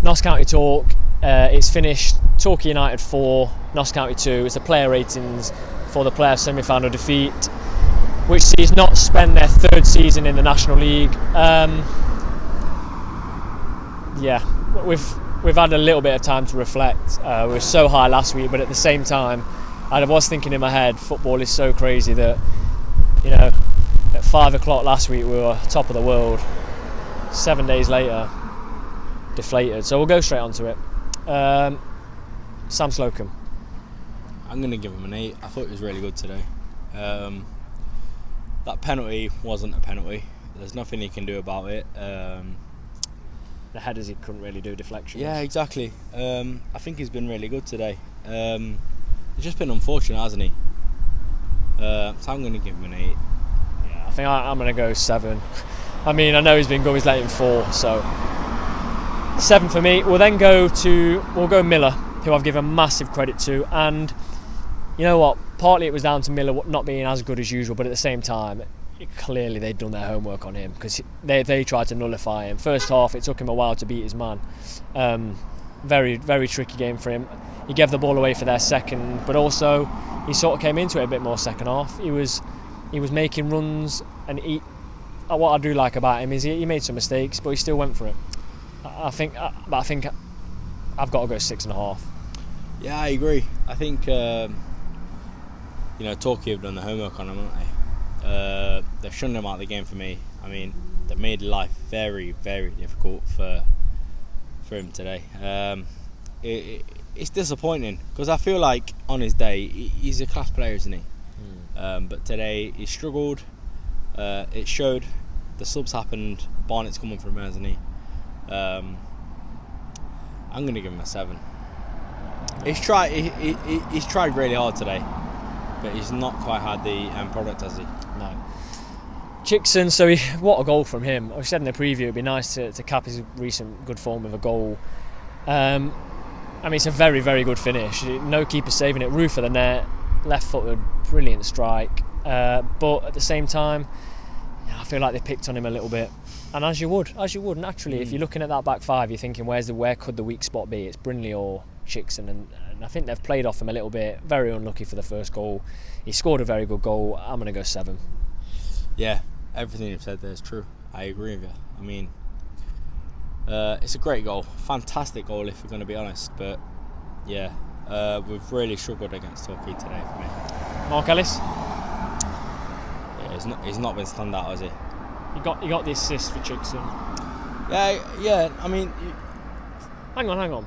Notts County Talk. It's finished Torquay United 4, Notts County 2. It's the player ratings for the player semi-final defeat, which sees Notts spend their third season in the National League. We've had a little bit of time to reflect. We were so high last week, but at the same time, I was thinking in my head, football is so crazy that, at 5 o'clock last week we were top of the world. 7 days later, deflated. So we'll go straight onto it. Sam Slocum. I'm going to give him an 8. I thought it was really good today. That penalty wasn't a penalty. There's nothing he can do about it. The headers he couldn't really do, deflections. Yeah, exactly. I think he's been really good today. It's just been unfortunate, hasn't he? So I'm going to give him an 8. Yeah, I think I'm going to go 7. I mean, I know he's been good, he's let in 4, so 7 for me. We'll then go Miller, who I've given massive credit to, and you know what? Partly it was down to Miller not being as good as usual, but at the same time, clearly they'd done their homework on him because they tried to nullify him. First half, it took him a while to beat his man. Very, very tricky game for him. He gave the ball away for their second, but also he sort of came into it a bit more second half. He was making runs, and what I do like about him is he made some mistakes, but he still went for it. I think I've got to go 6.5. Yeah, I agree. I think Torquay have done the homework on him, haven't they? They've shunned him out of the game for me. I mean, they've made life very, very difficult for him today. It's disappointing because I feel like on his day he's a class player, isn't he? But today he struggled. It showed. The subs happened. Barnett's coming from him, hasn't he? I'm going to give him a 7. He's tried really hard today, but he's not quite had the end product, has he? No. Chickson, what a goal from him. I said in the preview it'd be nice to cap his recent good form with a goal. I mean, it's a very, very good finish. No keeper saving it. Roof of the net, left-footed, brilliant strike. But at the same time, I feel like they picked on him a little bit. And as you would naturally. If you're looking at that back five, you're thinking, where could the weak spot be? It's Brindley or Chickson, and I think they've played off him a little bit. Very unlucky for the first goal. He scored a very good goal. I'm going to go 7. Yeah, everything you've said there is true. I agree with you. I mean, it's a great goal, fantastic goal if we're going to be honest. But yeah, we've really struggled against Torquay today for me. Mark Ellis. Yeah, he's not been stand out, has he? He got the assist for Chickson. Yeah. I mean, hang on.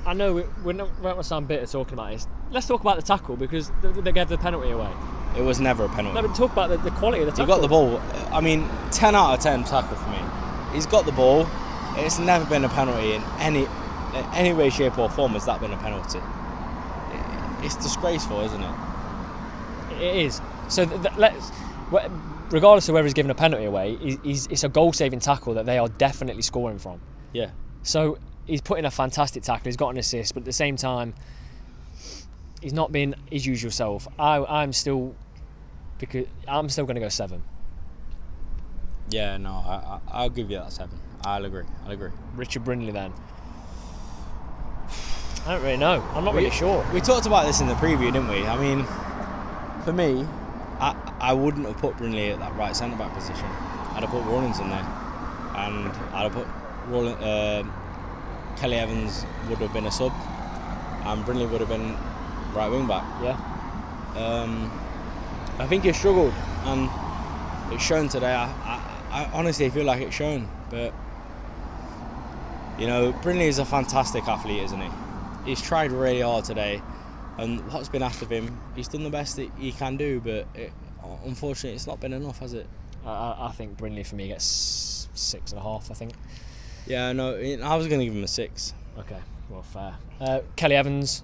I know we're not going to sound bitter talking about this. Let's talk about the tackle because they gave the penalty away. It was never a penalty. No, but talk about the quality of the tackle. He got the ball. I mean, 10 out of 10 tackle for me. He's got the ball. It's never been a penalty in any way, shape or form. Has that been a penalty? It's disgraceful, isn't it? It is. So regardless of whether he's given a penalty away, it's a goal-saving tackle that they are definitely scoring from. Yeah. So he's put in a fantastic tackle. He's got an assist, but at the same time, he's not been his usual self. I'm still going to go 7. Yeah, no, I'll give you that 7. I'll agree. Richard Brindley then. I don't really know. I'm not really sure. We talked about this in the preview, didn't we? I mean, for me, I wouldn't have put Brindley at that right centre back position. I'd have put Rawlins in there, and I'd have put Kelly Evans would have been a sub, and Brindley would have been right wing back. Yeah. I think he struggled, and it's shown today. I honestly feel like it's shown, but Brindley is a fantastic athlete, isn't he? He's tried really hard today, and what's been asked of him, he's done the best that he can do, but unfortunately it's not been enough, has it? I think Brindley for me gets 6.5, I think. Yeah, no, I was going to give him a 6. Okay, well, fair. Kelly Evans,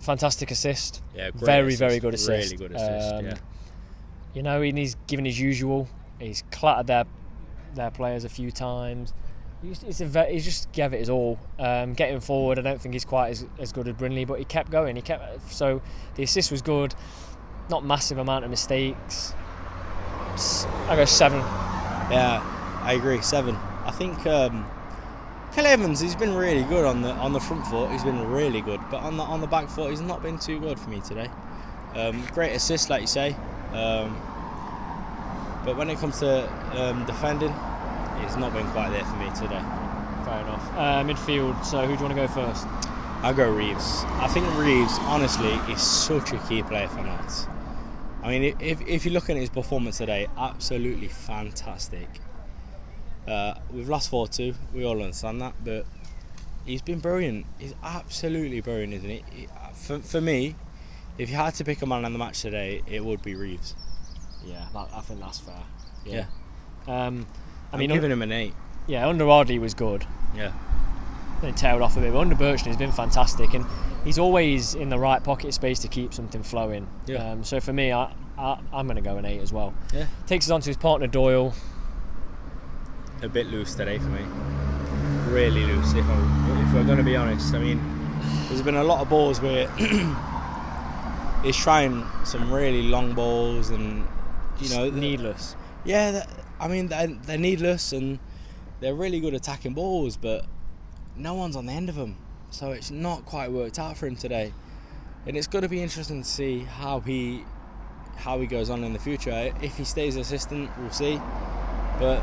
fantastic assist. Yeah, great very, assist. very good assist. Really good assist, yeah. He's given his usual. He's clattered their players a few times. He just gave it his all. Getting forward, I don't think he's quite as good as Brindley, but he kept going. So the assist was good. Not massive amount of mistakes. I go 7. Yeah, I agree, 7. I think Kelly Evans, he's been really good on the front foot. He's been really good, but on the back foot, he's not been too good for me today. Great assist, like you say, but when it comes to defending, it's not been quite there for me today. Fair enough. Midfield. So who do you want to go first? I'll go Reeves. I think Reeves, honestly, is such a key player for Notts. I mean, if you look at his performance today, absolutely fantastic. We've lost 4-2, we all understand that, but he's been brilliant. He's absolutely brilliant, isn't he? For me, if you had to pick a man on the match today, it would be Reeves. Yeah, I think that's fair. Yeah. I'm giving him an 8. Yeah, under Ardley was good. Yeah. Then he tailed off a bit, but under Birchton he's been fantastic, and he's always in the right pocket space to keep something flowing. Yeah. So for me, I'm going to go an 8 as well. Yeah. Takes us on to his partner Doyle. A bit loose today for me. Really loose, if we're going to be honest. I mean, there's been a lot of balls where he's trying some really long balls and, needless. Yeah, they're needless and they're really good attacking balls, but no one's on the end of them. So it's not quite worked out for him today. And it's going to be interesting to see how he goes on in the future. If he stays assistant, we'll see. But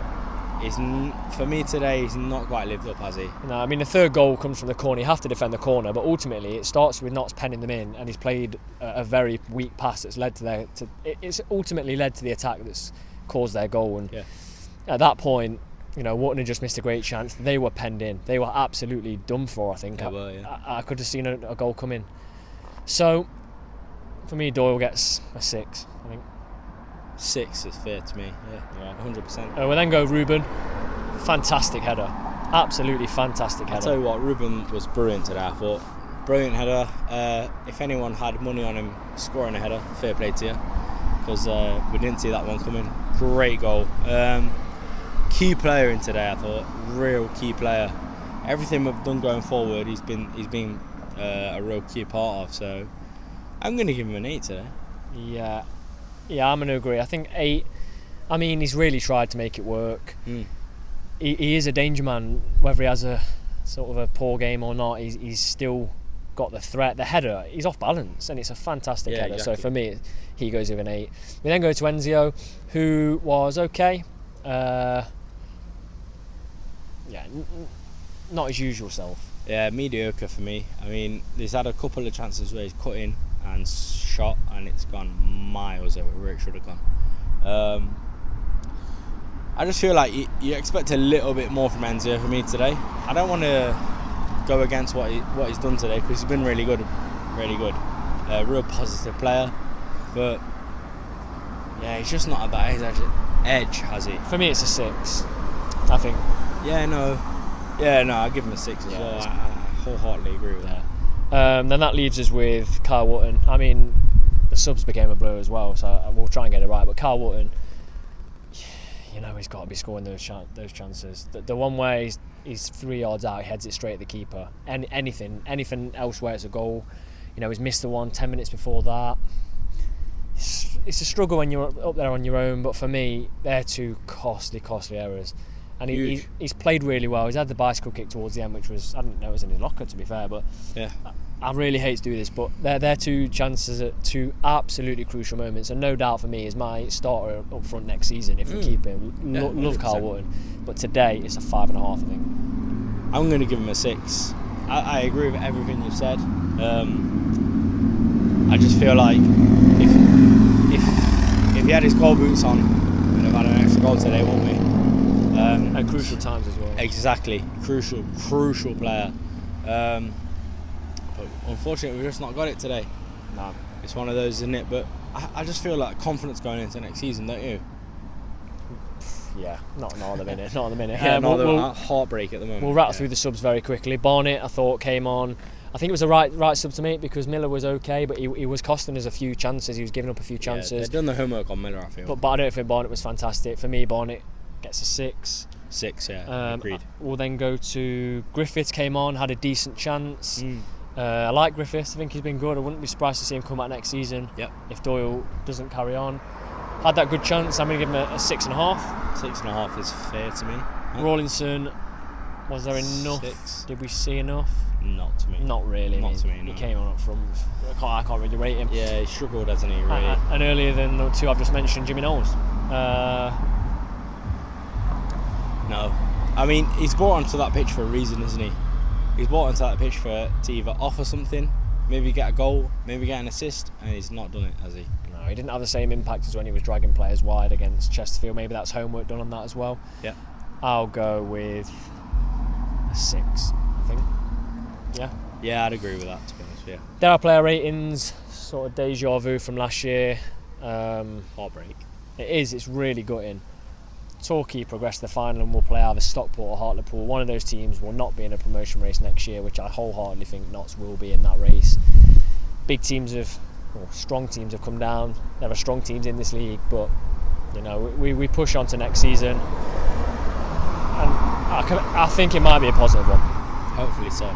for me today, he's not quite lived up, has he? No, I mean the third goal comes from the corner. You have to defend the corner, but ultimately it starts with Notts penning them in, and he's played a very weak pass that's led to it's ultimately led to the attack that's caused their goal. And at that point, Wharton had just missed a great chance. They were penned in. They were absolutely done for. I think they were. Yeah. I could have seen a goal come in. So for me, Doyle gets a 6. I think 6 is fair to me. Yeah, 100%. We'll then go Ruben. Fantastic header. Absolutely fantastic header. I'll tell you what, Ruben was brilliant today, I thought. Brilliant header. If anyone had money on him scoring a header, fair play to you, because we didn't see that one coming. Great goal. Key player in today, I thought. Real key player. Everything we've done going forward, he's been a real key part of. So I'm going to give him an 8 today. Yeah, I'm going to agree. I think 8. I mean, he's really tried to make it work. He is a danger man, whether he has a sort of a poor game or not. He's still got the threat. The header, he's off balance, and it's a fantastic header. Exactly. So for me, he goes with an 8. We then go to Enzio, who was okay. Not his usual self. Yeah, mediocre for me. I mean, he's had a couple of chances where he's cut in and shot, and it's gone miles over where it should have gone. I just feel like you expect a little bit more from Enzio for me today. I don't want to go against what he's done today, because he's been really good, real positive player. But yeah, he's just not at that edge, has he? For me, it's a 6. I think. I give him a 6 as well. I wholeheartedly agree with that. Then that leaves us with Kyle Wotton. I mean, the subs became a blur as well, so we'll try and get it right. But Kyle Wotton, he's got to be scoring those chances. The one where he's 3 yards out, he heads it straight at the keeper. Anything else where it's a goal. He's missed the one 10 minutes before that. It's a struggle when you're up there on your own, but for me, they're two costly errors. And he's played really well. He's had the bicycle kick towards the end, which was, I didn't know it was in his locker, to be fair, but yeah. I really hate to do this, but they're 2 chances at 2 absolutely crucial moments, and no doubt for me is my starter up front next season if we keep him. Love Kyle Wotton, but today it's a 5.5, I think. I'm going to give him a 6. I agree with everything you've said. I just feel like if he had his goal boots on, we'd have had an extra goal today, wouldn't we? At crucial times as well. Exactly, crucial player. But unfortunately, we've just not got it today. No. It's one of those, isn't it? But I just feel like confidence going into next season, don't you? Yeah, not at the minute. Not at the minute. Heartbreak at the moment. We'll rattle through the subs very quickly. Barnett, I thought, came on. I think it was the right sub to make, because Miller was okay, but he was costing us a few chances. He was giving up a few chances. Yeah, they've done the homework on Miller, I feel. But I don't think Barnett was fantastic. For me, Barnett gets a 6. 6, yeah. Agreed. We'll then go to Griffiths. Came on, had a decent chance. I like Griffiths. I think he's been good. I wouldn't be surprised to see him come back next season. Yep. If Doyle doesn't carry on. Had that good chance. I'm going to give him a 6.5. 6.5 is fair to me. Rawlinson Was there enough? 6. Did we see enough? Not to me. Not really. Not to me, no. He came on up front. I can't really rate him. Yeah, he struggled, hasn't he? Really. And earlier than the two I've just mentioned, Jimmy Knowles. No. I mean, he's brought onto that pitch for a reason, isn't he? He's brought onto that pitch to either offer something, maybe get a goal, maybe get an assist, and he's not done it, has he? No, he didn't have the same impact as when he was dragging players wide against Chesterfield. Maybe that's homework done on that as well. Yeah. I'll go with a 6, I think. Yeah. Yeah, I'd agree with that, to be honest. Yeah. There are player ratings, sort of deja vu from last year. Heartbreak. It is. It's really gutting. Torquay progressed to the final and will play either Stockport or Hartlepool. One of those teams will not be in a promotion race next year, which I wholeheartedly think Notts will be in that race. Big teams strong teams have come down. There are strong teams in this league, but you know we push on to next season, and I think it might be a positive one. Hopefully so.